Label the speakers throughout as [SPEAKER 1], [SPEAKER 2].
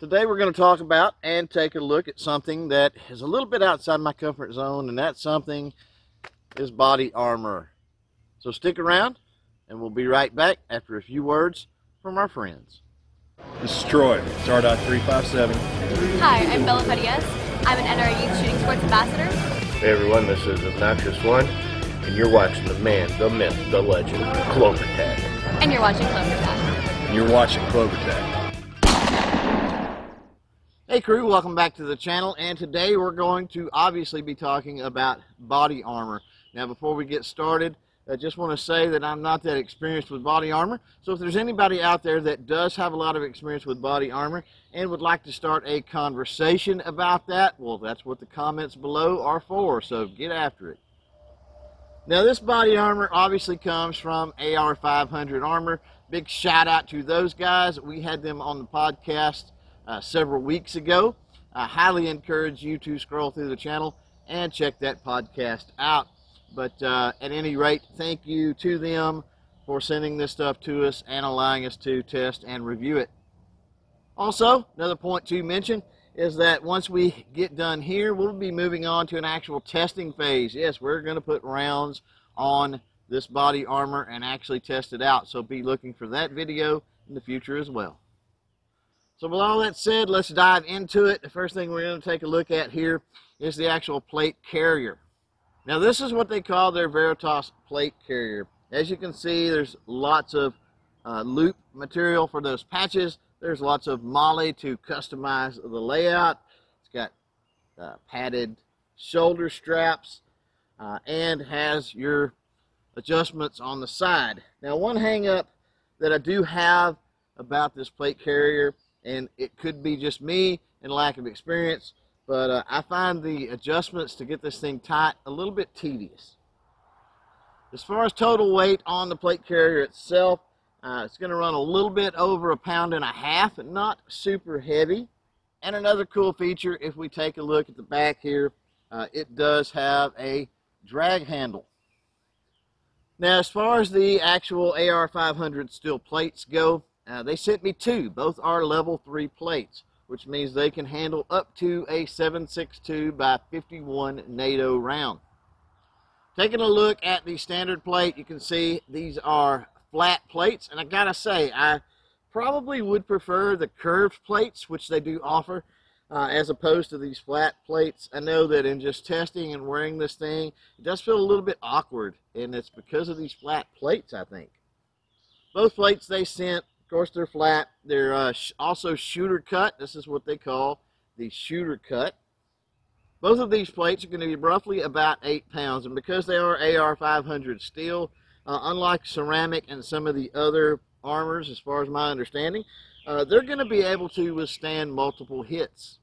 [SPEAKER 1] Today we're going to talk about and take a look at something that is a little bit outside my comfort zone, and that something is body armor. So stick around and we'll be right back after a few words from our friends.
[SPEAKER 2] This is Troy, SR.357.
[SPEAKER 3] Hi, I'm Bella Farias. I'm an NRA Youth Shooting Sports Ambassador.
[SPEAKER 4] Hey everyone, this is Obnoxious One, and you're watching the man, the myth, the legend, CloverTac.
[SPEAKER 3] And you're watching CloverTac.
[SPEAKER 2] And you're watching CloverTac.
[SPEAKER 1] Hey crew, welcome back to the channel, and today we're going to obviously be talking about body armor. Now before we get started, I just want to say that I'm not that experienced with body armor, so if there's anybody out there that does have a lot of experience with body armor and would like to start a conversation about that, well, that's what the comments below are for, so get after it. Now this body armor obviously comes from AR500 Armor. Big shout out to those guys. We had them on the podcast several weeks ago. I highly encourage you to scroll through the channel and check that podcast out. But at any rate, thank you to them for sending this stuff to us and allowing us to test and review it. Also, another point to mention is that once we get done here, we'll be moving on to an actual testing phase. Yes, we're going to put rounds on this body armor and actually test it out. So be looking for that video in the future as well. So with all that said, let's dive into it. The first thing we're going to take a look at here is the actual plate carrier. Now this is what they call their Veritas Plate Carrier. As you can see, there's lots of loop material for those patches. There's lots of molle to customize the layout. It's got padded shoulder straps and has your adjustments on the side. Now one hang up that I do have about this plate carrier, and it could be just me and lack of experience, but I find the adjustments to get this thing tight a little bit tedious. As far as total weight on the plate carrier itself, it's going to run a little bit over 1.5 pounds, not super heavy. And another cool feature, if we take a look at the back here, it does have a drag handle. Now as far as the actual AR500 steel plates go, they sent me two. Both are level 3 plates, which means they can handle up to a 7.62 by 51 NATO round. Taking a look at the standard plate, you can see these are flat plates, and I gotta say, I probably would prefer the curved plates, which they do offer, as opposed to these flat plates. I know that in just testing and wearing this thing, it does feel a little bit awkward, and it's because of these flat plates, I think. Both plates they sent, of course, they're flat. They're also shooter cut. This is what they call the shooter cut. Both of these plates are going to be roughly about 8 pounds, and because they are AR500 steel, unlike ceramic and some of the other armors, as far as my understanding, they're going to be able to withstand multiple hits.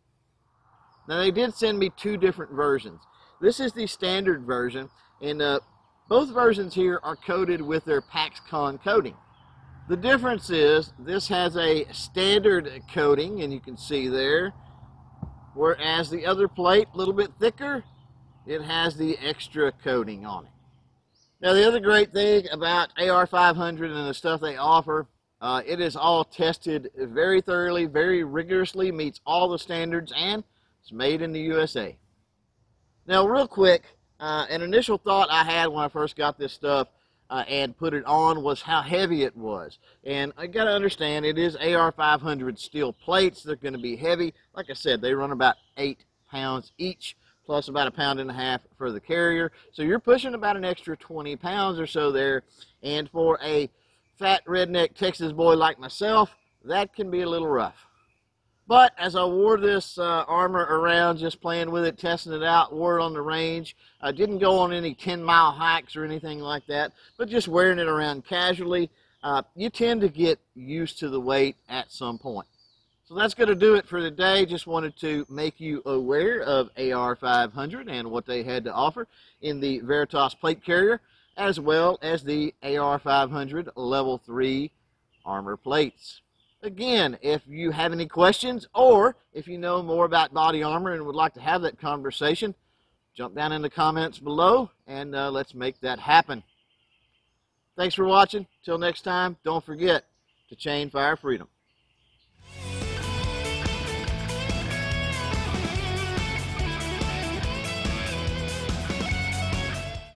[SPEAKER 1] Now, they did send me two different versions. This is the standard version, and both versions here are coated with their PaxCon coating. The difference is this has a standard coating, and you can see there, whereas the other plate, a little bit thicker, it has the extra coating on it. Now the other great thing about AR500 and the stuff they offer, it is all tested very thoroughly, very rigorously, meets all the standards, and it's made in the USA. Now real quick, an initial thought I had when I first got this stuff and put it on was how heavy it was. And I got to understand, it is AR500 steel plates. They're going to be heavy. Like I said, they run about 8 pounds each, plus about 1.5 pounds for the carrier. So you're pushing about an extra 20 pounds or so there. And for a fat redneck Texas boy like myself, that can be a little rough. But as I wore this armor around, just playing with it, testing it out, wore it on the range, I didn't go on any 10-mile hikes or anything like that, but just wearing it around casually, you tend to get used to the weight at some point. So that's going to do it for today. Just wanted to make you aware of AR500 and what they had to offer in the Veritas Plate Carrier, as well as the AR500 Level 3 armor plates. Again, if you have any questions, or if you know more about body armor and would like to have that conversation, jump down in the comments below and let's make that happen. Thanks for watching. Till next time, don't forget to chain fire freedom.